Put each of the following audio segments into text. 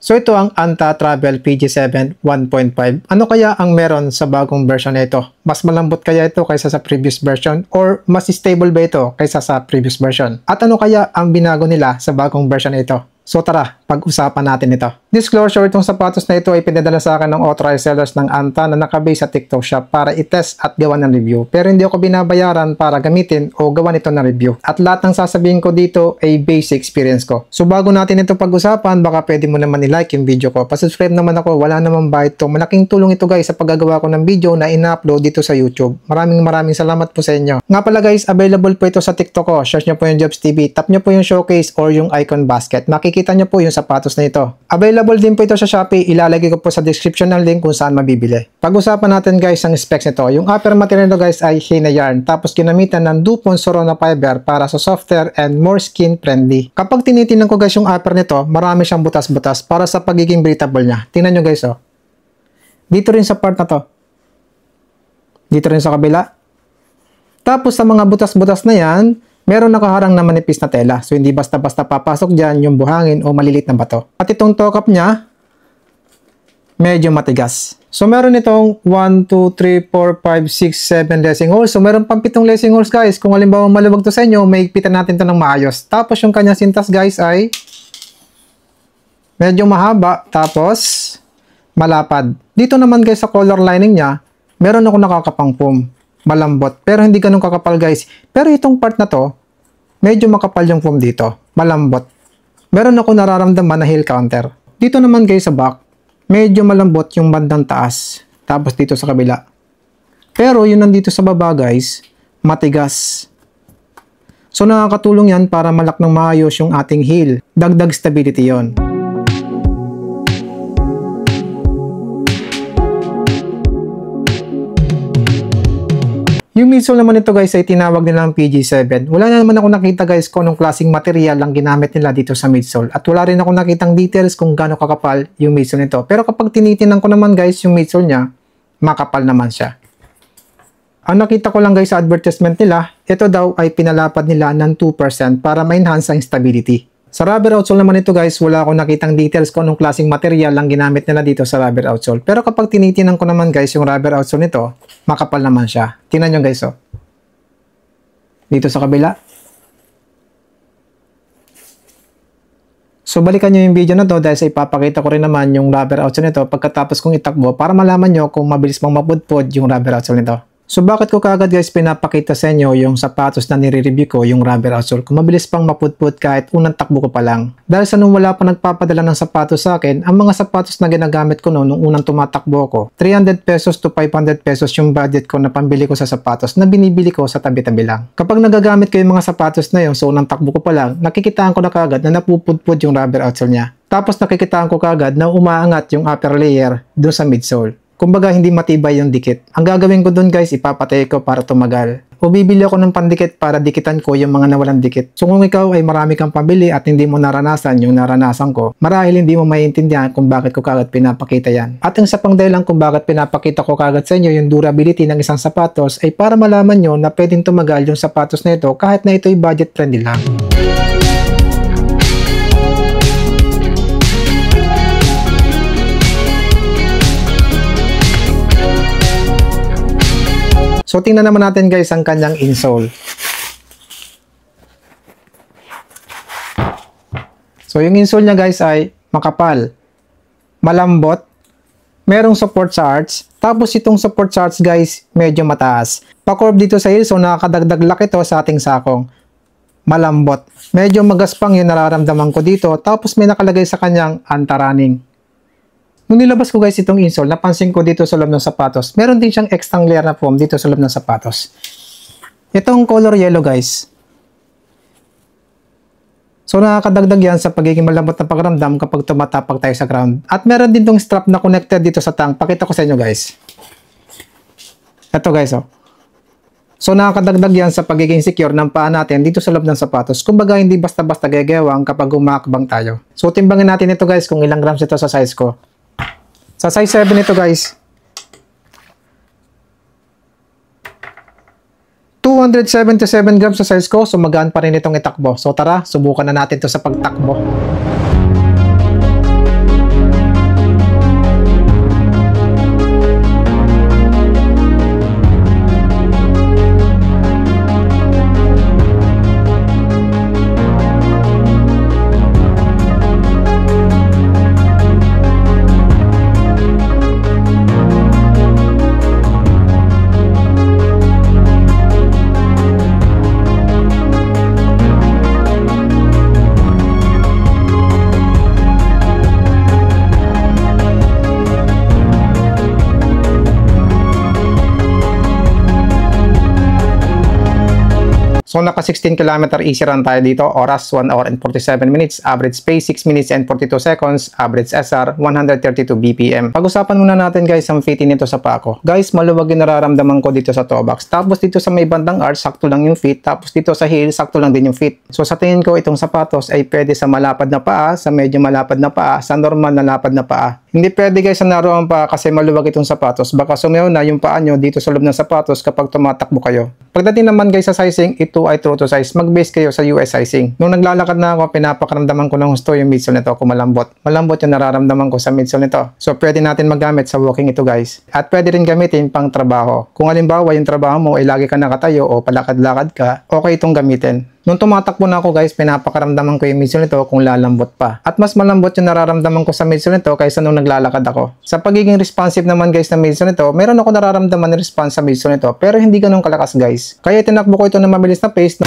So ito ang Anta Travel PG7 1.5. Ano kaya ang meron sa bagong version na ito? Mas malambot kaya ito kaysa sa previous version? Or mas stable ba ito kaysa sa previous version? At ano kaya ang binago nila sa bagong version na ito? So tara, pag-usapan natin ito. Disclosure, itong sapatos na ito ay pinadala sa akin ng authorized sellers ng Anta na nakabase sa TikTok shop para i-test at gawa ng review. Pero hindi ako binabayaran para gamitin o gawa nito ng review. At lahat ng sasabihin ko dito ay basic experience ko. So bago natin ito pag-usapan, baka pwede mo naman i-like yung video ko. Pasubscribe naman ako, wala namang bayad to. Malaking tulong ito guys sa paggagawa ko ng video na ina-upload dito sa YouTube. Maraming salamat po sa inyo. Nga pala guys, available po ito sa TikTok ko. Search nyo po yung Jobs TV. Tap nyo po yung showcase or yung icon basket. Makikita nyo po yung sapatos na ito. Available din po ito sa Shopee. Ilalagay ko po sa description ng link kung saan mabibili. Pag-usapan natin guys ang specs nito. Yung upper material nito guys ay Hina yarn. Tapos ginamitan ng Dupont Sorona fiber para sa softer and more skin friendly. Kapag tinitingnan ko guys yung upper nito, marami siyang butas-butas para sa pagiging breathable niya. Tingnan nyo guys oh. Dito rin sa part na to. Dito rin sa kabila. Tapos sa mga butas-butas na yan, meron nakaharang na manipis na tela. So, hindi basta-basta papasok dyan yung buhangin o malilit na bato. At itong toe cap niya, medyo matigas. So, meron itong 1, 2, 3, 4, 5, 6, 7 lacing holes. So, meron pang 7 lacing holes guys. Kung halimbawa maluwag to sa inyo, may higpitan natin to ng maayos. Tapos, yung kanyang sintas guys ay medyo mahaba. Tapos, malapad. Dito naman guys sa collar lining niya, meron ako nakakapang foam. Malambot. Pero hindi ganun kakapal guys. Pero itong part na to, medyo makapal yung foam dito. Malambot. Meron ako nararamdaman na heel counter. Dito naman guys sa back, medyo malambot yung bandang taas. Tapos dito sa kabila. Pero yun nandito sa baba guys, matigas. So nakakatulong yan para malak ng maayos yung ating heel. Dagdag stability yon. Yung midsole naman ito guys ay tinawag nilang PG7. Wala na naman ako nakita guys kung anong klaseng material ang ginamit nila dito sa midsole. At wala rin ako nakitang details kung gaano kakapal yung midsole nito. Pero kapag tinitinan ko naman guys yung midsole niya, makapal naman siya. Ang nakita ko lang guys sa advertisement nila, ito daw ay pinalapad nila ng 2% para ma-enhance ang stability. Sa rubber outsole naman ito guys, wala akong nakitang details kung anong klaseng material ang ginamit nila dito sa rubber outsole. Pero kapag tinitinan ko naman guys yung rubber outsole nito, makapal naman siya. Tingnan nyo guys oh. Dito sa kabila. So balikan nyo yung video na to dahil sa ipapakita ko rin naman yung rubber outsole nito pagkatapos kong itakbo para malaman nyo kung mabilis mong mapudpod yung rubber outsole nito. So bakit ko kagad guys pinapakita sa inyo yung sapatos na nire-review ko, yung rubber outsole, kung mabilis pang mapudpud kahit unang takbo ko pa lang. Dahil sa nung wala pa nagpapadala ng sapatos sa akin, ang mga sapatos na ginagamit ko noon nung unang tumatakbo ko, 300 pesos to 500 pesos yung budget ko na pambili ko sa sapatos na binibili ko sa tabi-tabi lang. Kapag nagagamit ko yung mga sapatos na yun sa unang takbo ko pa lang, nakikitaan ko na kagad na napupudpud yung rubber outsole niya. Tapos nakikitaan ko kagad na umaangat yung upper layer doon sa midsole. Kumbaga hindi matibay yung dikit. Ang gagawin ko dun guys, ipapatay ko para tumagal. O bibili ako ng pandikit para dikitan ko yung mga nawalang dikit. So kung ikaw ay marami kang pambili at hindi mo naranasan yung naranasan ko, marahil hindi mo maiintindihan kung bakit ko kagad pinapakita yan. At ang isa pang dahilan kung bakit pinapakita ko kagad sa inyo yung durability ng isang sapatos ay para malaman nyo na pwedeng tumagal yung sapatos na ito kahit na ito'y budget friendly lang. So, tingnan naman natin guys ang kanyang insole. So, yung insole niya guys ay makapal, malambot, merong support sa arch, tapos itong support sa arch guys, medyo mataas. Pa-curve dito sa heel, so nakakadagdag laki ito sa ating sakong. Malambot. Medyo magaspang yung nararamdaman ko dito, tapos may nakalagay sa kanyang Anta Running. Nung nilabas ko guys itong insole, napansin ko dito sa loob ng sapatos, meron din siyang extra layer na foam dito sa loob ng sapatos. Itong color yellow guys. So nakakadagdag yan sa pagiging malambot na pakiramdam kapag tumatapak tayo sa ground. At meron din tong strap na connected dito sa tang. Pakita ko sa inyo guys. Ito guys oh. So nakakadagdag yan sa pagiging secure ng paa natin dito sa loob ng sapatos. Kumbaga hindi basta-basta gagawang kapag umakbang tayo. So timbangin natin ito guys kung ilang grams ito sa size ko. Sa size 7 ito guys, 277 grams sa size ko, so magaan pa rin itong itakbo. So tara, subukan na natin ito sa pagtakbo. So naka 16 km easy run tayo dito, oras 1 hour and 47 minutes, average pace 6 minutes and 42 seconds, average SR 132 BPM. Pag-usapan muna natin guys ang fitting nito sa paa ko. Guys, maluwag yung nararamdaman ko dito sa toe box. Tapos dito sa may bandang arch, sakto lang yung fit. Tapos dito sa heel, sakto lang din yung fit. So sa tingin ko itong sapatos ay pwede sa malapad na paa, sa medyo malapad na paa, sa normal na lapad na paa. Hindi pwede guys sa naroon pa kasi maluwag itong sapatos. Baka sumayaw na yung paa nyo dito sa loob ng sapatos kapag tumatakbo kayo. Pagdating naman guys sa sizing, ito ay true to size. Mag-base kayo sa US sizing. Nung naglalakad na ako, pinapakaramdaman ko ng gusto yung midsole nito kung malambot. Malambot yung nararamdaman ko sa midsole nito. So pwede natin magamit sa walking ito guys. At pwede rin gamitin pang trabaho. Kung halimbawa yung trabaho mo ay lagi ka nakatayo o palakad-lakad ka, okay itong gamitin. Nung tumatakbo na ako guys, pinapakaramdaman ko yung midsole nito kung lalambot pa. At mas malambot yung nararamdaman ko sa midsole nito kaysa nung naglalakad ako. Sa pagiging responsive naman guys na midsole nito, meron ako nararamdaman na response sa midsole nito pero hindi ganun kalakas guys. Kaya tinakbo ko ito ng mabilis na pace.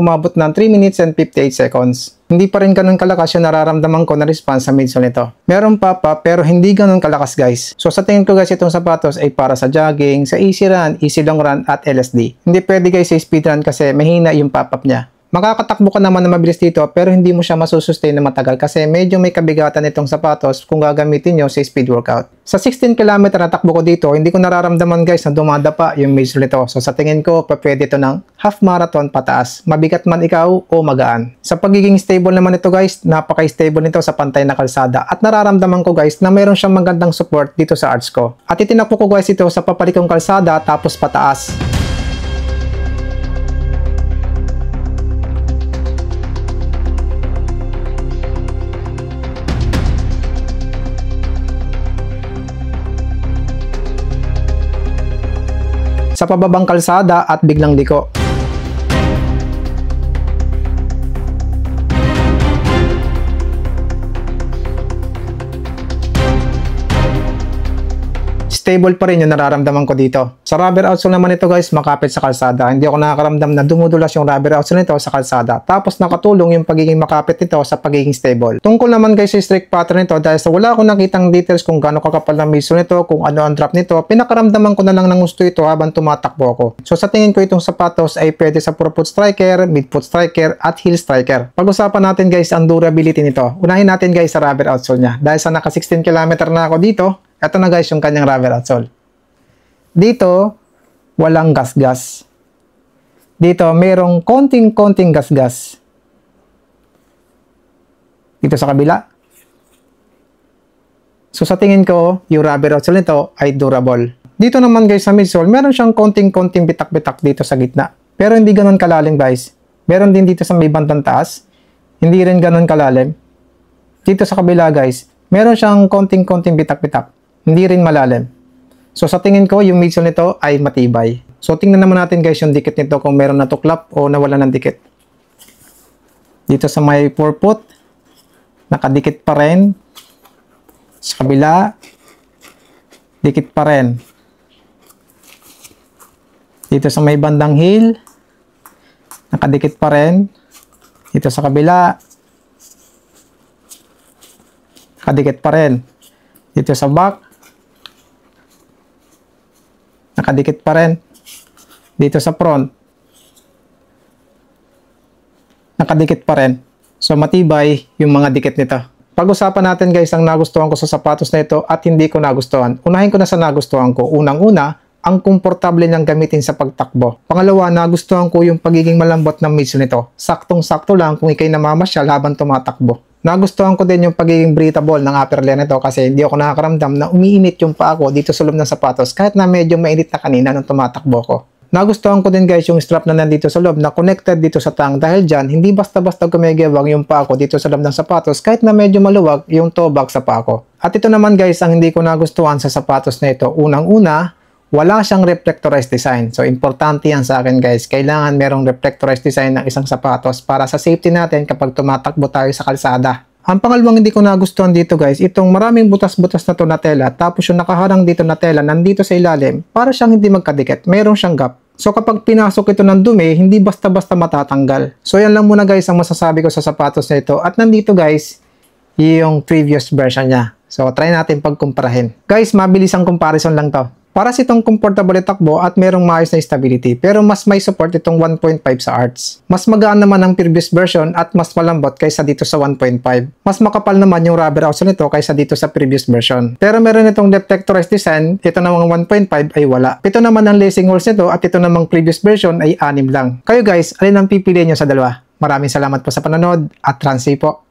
Umabot ng 3 minutes and 58 seconds. Hindi pa rin ganun kalakas yung nararamdaman ko na response sa midsole nito. Meron pa pero hindi ganun kalakas guys. So sa tingin ko guys itong sapatos ay para sa jogging, sa easy run, easy long run at LSD. Hindi pwede guys sa speed run kasi mahina yung pop-up niya. Makakatakbo ka naman na mabilis dito pero hindi mo siya masusustain na matagal kasi medyo may kabigatan itong sapatos kung gagamitin nyo sa speed workout. Sa 16 km na takbo ko dito, hindi ko nararamdaman guys na dumadapa yung midsole nito. So sa tingin ko, pwede ito ng half marathon pataas. Mabigat man ikaw o magaan. Sa pagiging stable naman ito guys, napaka-stable nito sa pantay na kalsada. At nararamdaman ko guys na mayroon siyang magandang support dito sa arch ko. At itinakbo ko guys ito sa papalikong kalsada tapos pataas. Sa pababang kalsada at biglang liko. Stable pa rin yung nararamdaman ko dito. Sa rubber outsole naman ito guys, makapit sa kalsada. Hindi ako nakakaramdam na dumudulas yung rubber outsole nito sa kalsada. Tapos nakatulong yung pagiging makapit nito sa pagiging stable. Tungkol naman guys sa strict pattern nito, dahil sa wala akong nakitang details kung gaano kakapal ng midsole nito, kung ano ang drop nito, pinakaramdaman ko na lang ng gusto ito habang tumatakbo ako. So sa tingin ko itong sapatos ay pwede sa forefoot striker, midfoot striker at heel striker. Pag-usapan natin guys ang durability nito. Unahin natin guys sa rubber outsole niya. Dahil sa naka 16 km na ako dito, ito na guys yung kanyang rubber outsole. Dito, walang gas-gas. Dito, merong konting gas-gas. Dito sa kabila. So sa tingin ko, yung rubber outsole nito ay durable. Dito naman guys sa midsole, meron siyang konting bitak-bitak dito sa gitna. Pero hindi ganun kalalim guys. Meron din dito sa may bandang taas. Hindi rin ganun kalalim. Dito sa kabila guys, meron siyang konting bitak-bitak. Hindi rin malalim. So sa tingin ko, yung midsole nito ay matibay. So tingnan naman natin guys yung dikit nito kung meron natuklap o nawala ng dikit. Dito sa may forefoot, nakadikit pa rin. Sa kabila, dikit pa rin. Dito sa may bandang heel, nakadikit pa rin. Dito sa kabila, nakadikit pa rin. Dito sa back, nakadikit pa rin. Dito sa front, nakadikit pa rin. So matibay yung mga dikit nito. Pag-usapan natin guys ang nagustuhan ko sa sapatos na ito at hindi ko nagustuhan. Unahin ko na sa nagustuhan ko. Unang-una, ang komportable niyang gamitin sa pagtakbo. Pangalawa, nagustuhan ko yung pagiging malambot ng midsole nito. Saktong-sakto lang kung ikay namamasyal habang tumatakbo. Nagustuhan ko din yung pagiging breathable ng upper layer nito kasi hindi ako nakakaramdam na umiinit yung paa ko dito sa loob ng sapatos kahit na medyo mainit na kanina nung tumatakbo ko. Nagustuhan ko din guys yung strap na nandito sa loob na connected dito sa tang dahil dyan hindi basta-basta gumagewang yung paa ko dito sa loob ng sapatos kahit na medyo maluwag yung toe bag sa paa ko. At ito naman guys ang hindi ko nagustuhan sa sapatos na ito. Unang-una, wala siyang reflectorized design. So, importante yan sa akin guys. Kailangan merong reflectorized design ng isang sapatos para sa safety natin kapag tumatakbo tayo sa kalsada. Ang pangalawang hindi ko nagustuhan dito guys, itong maraming butas-butas na to na tela, tapos yung nakaharang dito na tela nandito sa ilalim, para siyang hindi magkadikit. Meron siyang gap. So kapag pinasok ito ng dumi, hindi basta-basta matatanggal. So yan lang muna guys ang masasabi ko sa sapatos na ito. At nandito guys, yung previous version niya. So try natin pagkumparahin. Guys, mabilis ang comparison lang to. Para sa itong comfortable itakbo at merong maayos na stability, pero mas may support itong 1.5 sa arts. Mas magaan naman ang previous version at mas malambot kaysa dito sa 1.5. Mas makapal naman yung rubber outsole nito kaysa dito sa previous version. Pero meron itong deflectorized design, ito namang 1.5 ay wala. Ito naman ang lacing holes nito at ito namang previous version ay 6 lang. Kayo guys, alin ang pipiliin nyo sa dalawa? Maraming salamat po sa panonood at transi po.